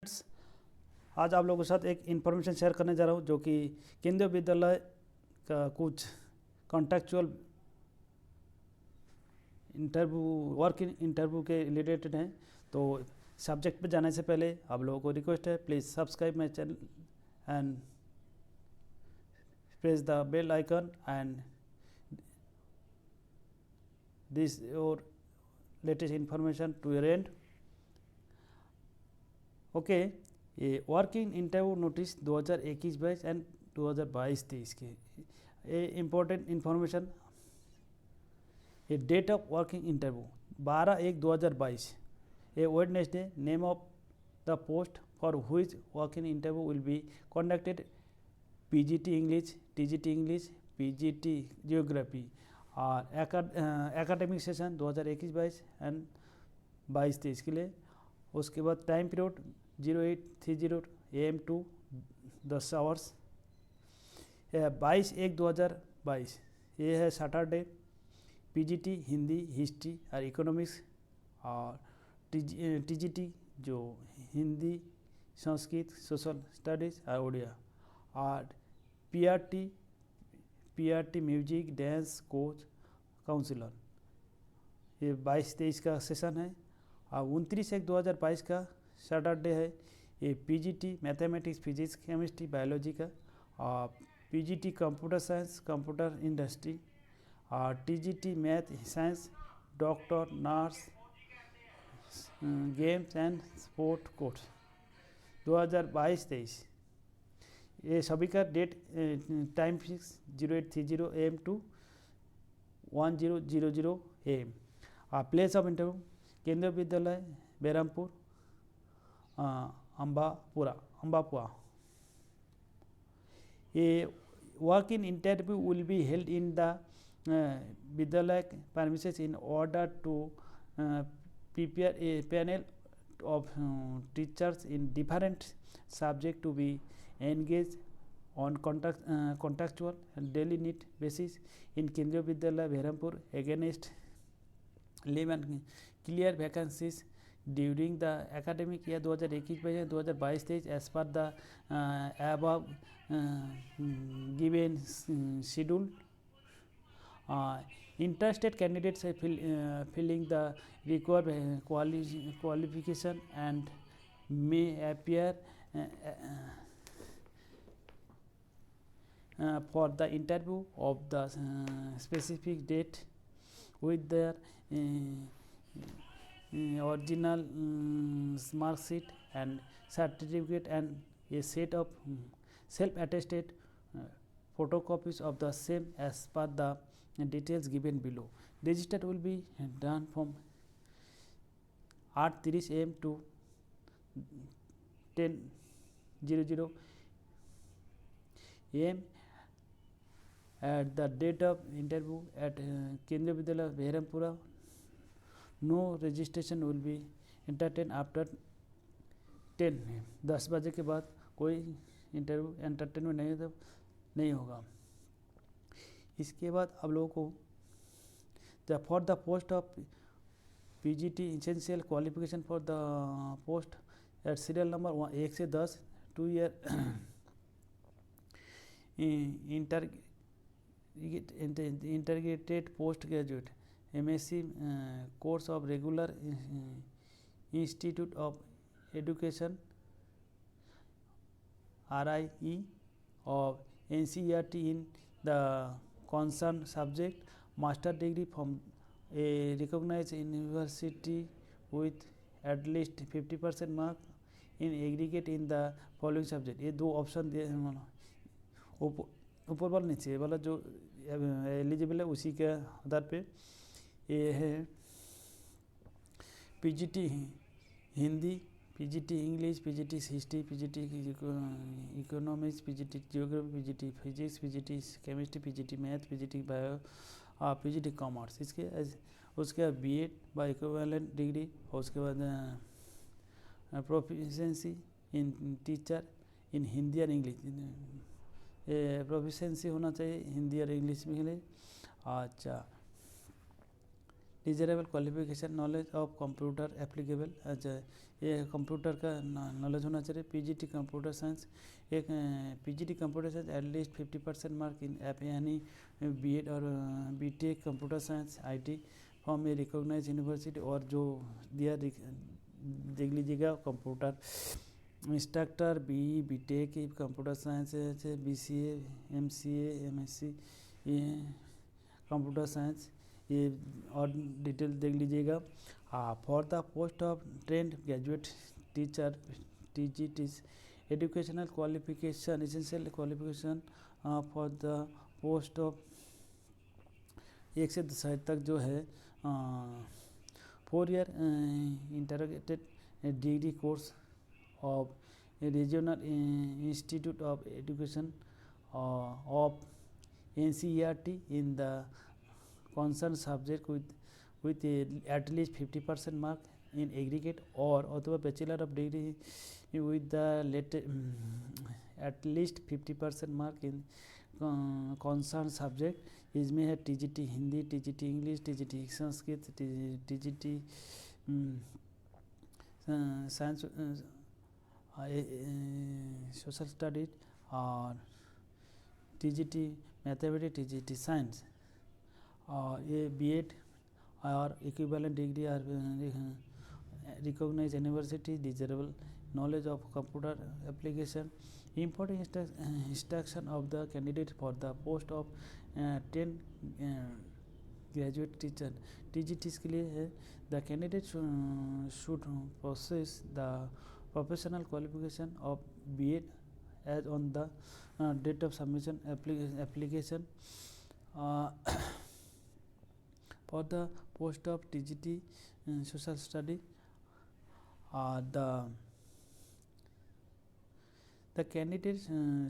आज आप लोगों के साथ एक इन्फॉर्मेशन शेयर करने जा रहा हूँ जो कि केंद्रीय विद्यालय का कुछ कॉन्टेक्चुअल इंटरव्यू वर्क इंटरव्यू के रिलेटेड हैं। तो सब्जेक्ट पे जाने से पहले आप लोगों को रिक्वेस्ट है, please subscribe my channel and press the bell icon and this your latest information to your end. Okay, ये वर्किंग इंटरव्यू नोटिस 2021-22 एंड 2022-23 के ये इम्पोर्टेंट इन्फॉर्मेशन। ये डेट ऑफ वर्किंग इंटरव्यू 12/1/2022, ये Wednesday. Name of the post for which working interview will be conducted PGT English, TGT English, PGT geography और academic session 2021-22 and 22-23 के लिए। उसके बाद time period 0830 AM to 10 hours. 22/1/2022 ये है Saturday. PGT Hindi, history और economics और टीजीटी जो हिंदी, संस्कृत, सोशल स्टडीज़ और उड़िया और PRT music, dance, coach, counsellor. ये 22-23 का सेशन है। और 29/1/2022 का सैटरडे है। ये PGT mathematics, physics, chemistry, biology का और PGT computer science, computer industry और TGT math science, doctor, nurse, games and sport course 2022-23। ये सभी का date time fix 0830 AM to 1000 AM। और place of interview Kendriya Vidyalaya Berhampur, Ambapua. ये walk in interview will be held in the Vidyalaya premises in order to prepare a panel of teachers in different subject to be engaged on contractual and daily need basis in Kendriya Vidyalaya Behrampur against 11 clear vacancies during the academic year 2021-2022 as per the above given schedule. Interested candidates are filling the required qualification and may appear for the interview of the specific date with their original mark sheet and certificate and a set of self-attested photocopies of the same as per the details given below. Register will be done from 8:30 AM to 10:00 AM at the date of interview at Kendriya Vidyalaya Behrampura. No registration will be entertained after 10 AM। 10 बजे के बाद कोई interview entertainment नहीं होगा। इसके बाद आप लोगों को for the post of PGT essential qualification for the post at serial number 1 से 10 2 year integrated post graduate MSc course of regular institute of education RIE of NCERT in the concerned subject, master degree from a recognized university with at least 50% mark in aggregate in the following subject। ये दो option दिए हैं, ऊपर वाला नीचे वाला जो eligible है उसी के आधार पे ये है। PGT Hindi, PGT English, PGT history, PGT economics, PGT geography, PGT physics, PGT chemistry, PGT math, PGT bio और पीजीटी कॉमर्स। उसके बाद बीएड बाय इक्विवेलेंट डिग्री और उसके बाद प्रोफिशिएंसी इन टीचर इन हिंदी और इंग्लिश। प्रोफिशिएंसी होना चाहिए हिंदी और इंग्लिश में के लिए। अच्छा, desirable qualification knowledge of computer applicable. अच्छा, ये कंप्यूटर का नॉलेज होना चाहिए। पीजीटी कंप्यूटर साइंस, एक PGT computer science at least 50% mark in यानी बीएड और BTech computer science IT from a recognise university, और जो दिया देख लीजिएगा computer instructor B BTech computer science है, बीसीए एमसीए एमएससी ये कंप्यूटर साइंस, ये और डिटेल देख लीजिएगा। For the post of trained graduate teacher TGTs educational qualification essential qualification for the post of 1 से 10 तक जो है 4 year integrated degree course of regional institute of education of NCERT in the concerned subject with at least 50% mark in aggregate, or अथवा bachelor of degree with the at least 50% mark in concerned subject। इसमें है TGT Hindi, TGT English, TGT Sanskrit, TGT science social studies, और TGT mathematics, TGT science, और ये BEd और equivalent degree और recognise university desirable knowledge of computer application। Important instruction of the candidate for the post of 10 graduate teacher TGTs के लिए है। The candidate should possess the professional qualification of BEd as on the date of submission application for the post of TGT social study। The candidate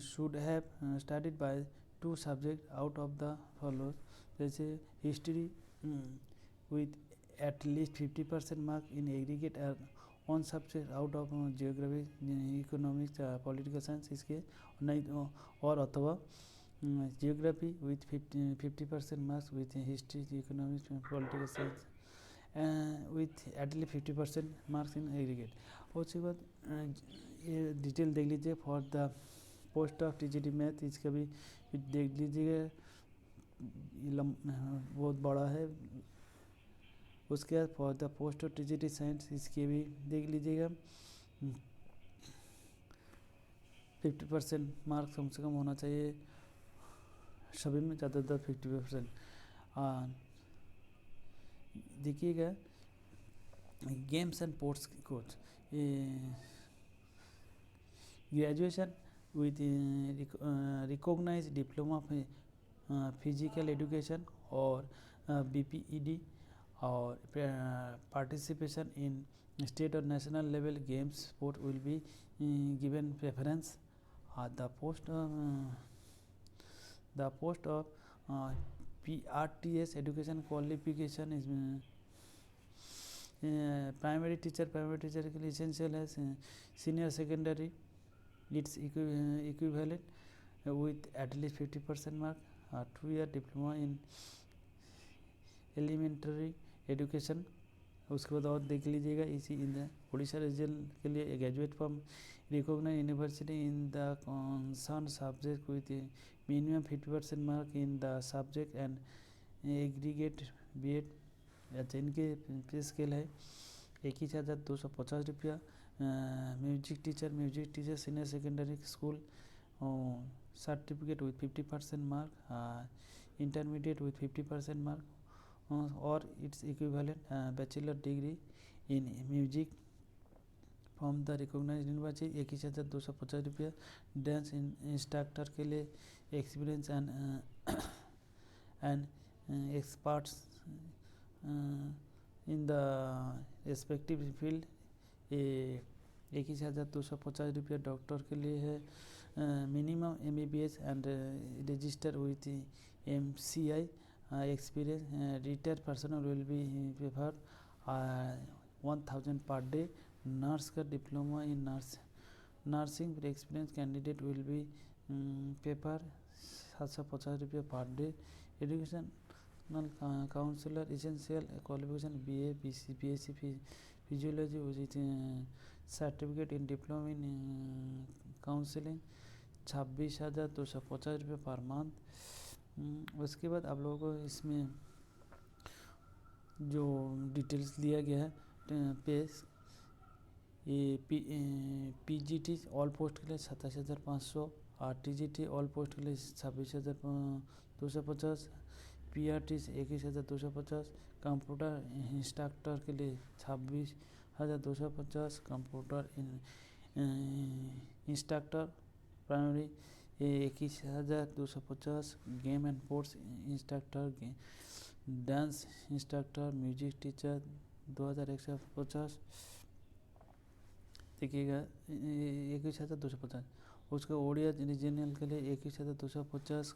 should have studied by 2 subjects out of the following, जैसे history with at least 50% mark in aggregate, और 1 subject out of geography, economics, political science इसके नहीं, और अथवा geography with 50% marks with history, economics, political science with at least 50% marks in aggregate। और उसके बाद ये डिटेल देख लीजिए। For the post of TGT math इसका भी देख लीजिएगा, बहुत बड़ा है। उसके बाद for the post of TGT science इसके भी देख लीजिएगा। 50% मार्क्स कम से कम होना चाहिए सभी में, ज़्यादातर 50%। देखिएगा games and sports coach, graduation with recognise diploma physical education और BPED, और पार्टिसिपेशन इन स्टेट और national level games sport will be given preference. The post of PRTS education qualification is primary teacher के लिए essential है। Senior secondary its equivalent with at least 50% mark. 2 year diploma in elementary education. उसके बाद और देख लीजिएगा इसी इन द उड़ीसा रीजन के लिए graduate from recognise university in the concern subject with minimum 50% mark in the subject and aggregate BEd। अच्छा, इनके पे स्केल है 21,250 रुपया। Music teacher senior secondary school, certificate with 50% mark, intermediate with 50% mark, और it's equivalent bachelor degree in music from the recognise university 21,250 रुपया। Dance instructor के लिए experience and experts in the respective field 21,250 रुपया। Doctor के लिए है minimum MBBS and register with MCI experience। retired personnel will be preferred 1,000 per day। Nurse का diploma in nursing पर experience candidate will be paper 750 रुपया per day. Education counsellor essential qualification BA BSc physiology with certificate in diploma in counselling 26,250 रुपये per month. उसके बाद आप लोगों को इसमें जो डिटेल्स दिया गया है पेज ये PGT ऑल पोस्ट के लिए 27,500, RTGT ऑल पोस्ट के लिए 26,250, PRT 21,250, कंप्यूटर इंस्ट्रक्टर के लिए 26,250, computer instructor primary 21,250, game and sports instructor, dance instructor, music teacher 2,150 देखिएगा 21,250। उसके ओडिया रीजनल के लिए 21,250,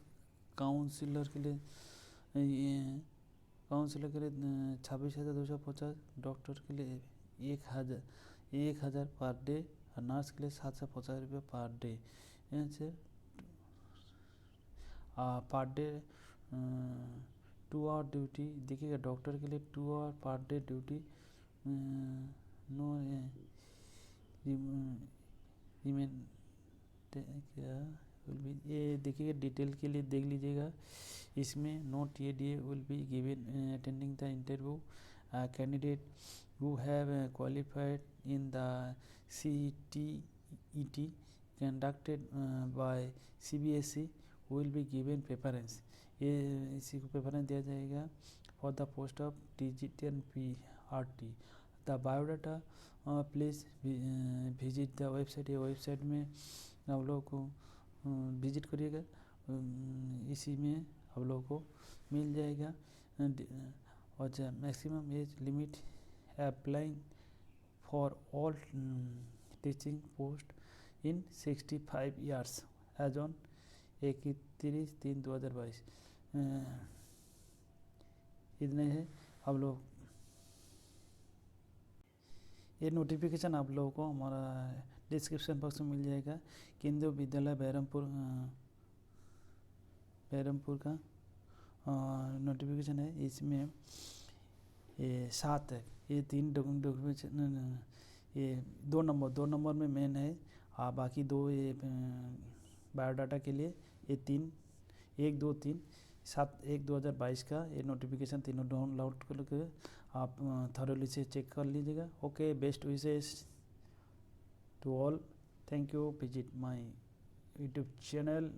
काउंसिलर के लिए 26,250, डॉक्टर के लिए 1,000 पर डे और नर्स के लिए 750 रुपये पर डे। से पर डे 2 आवर ड्यूटी देखिएगा। डॉक्टर के लिए 2 our per day duty no ये देखिएगा। डिटेल के लिए देख लीजिएगा। इसमें no TDA will be given attending the interview. Candidate who have qualified in the CTET conducted by CBSE will be given preference। ये इसी को प्रेफरेंस दिया जाएगा for the post of TGT and PRT। The biodata please visit the website. ये website में आप लोगों को विजिट करिएगा। इसी में आप लोगों को मिल जाएगा। और maximum age limit applying for all teaching post in 65 years as on 31/3/2022। इतने है। आप लोग ये नोटिफिकेशन आप लोगों को हमारा डिस्क्रिप्शन बॉक्स में मिल जाएगा। केंद्रीय विद्यालय बहरमपुर का नोटिफिकेशन है। इसमें ये 7 है। ये 3 डॉक्यूमेंट ये 2 नंबर में मेन है। बाकी 2 ये बायोडाटा के लिए ये 3 1 2 3 7/1/2022 का ये नोटिफिकेशन तीनों डाउनलोड करके आप थॉरली से चेक कर लीजिएगा। Okay, best wishes to all. Thank you. Visit my YouTube channel.